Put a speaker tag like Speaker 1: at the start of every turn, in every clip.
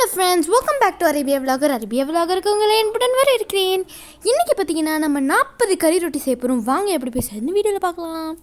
Speaker 1: Hello friends, welcome back to Arabia விலாகருக்கு உங்களை என்புடன் வர இருக்கிறேன். இன்றைக்கி பார்த்தீங்கன்னா நம்ம 40 கறி ரொட்டி செய்ய போகிறோம். வாங்க எப்படி பேசுறதுன்னு வீடியோவில் பார்க்கலாம்.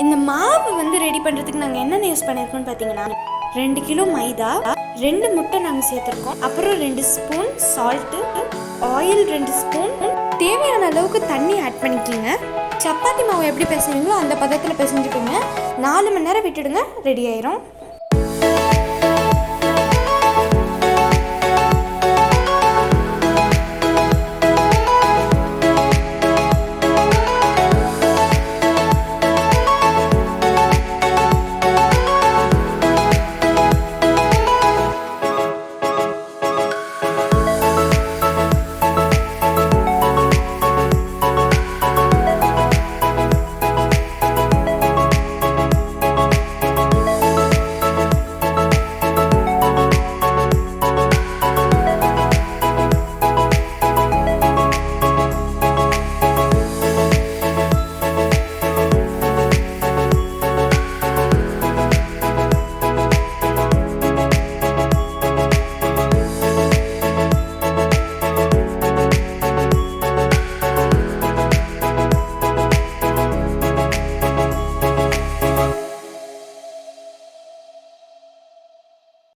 Speaker 1: இந்த மாவு ரெடி பண்ணுறதுக்கு நாங்கள் என்னென்ன யூஸ் பண்ணியிருக்கோம்னு பார்த்தீங்கன்னா 2 கிலோ மைதா, 2 முட்டை நாங்கள் சேர்த்துருக்கோம், அப்புறம் 2 ஸ்பூன் சால்ட்டு, ஆயில் 2 ஸ்பூன், தேவையான அளவுக்கு தண்ணி ஆட் பண்ணிக்கோங்க. சப்பாத்தி மாவு எப்படி பிசைவீங்களோ அந்த பதத்தில் பிசைஞ்சுக்கோங்க. 4 மணி நேரம் விட்டுடுங்க, ரெடி ஆயிரும்.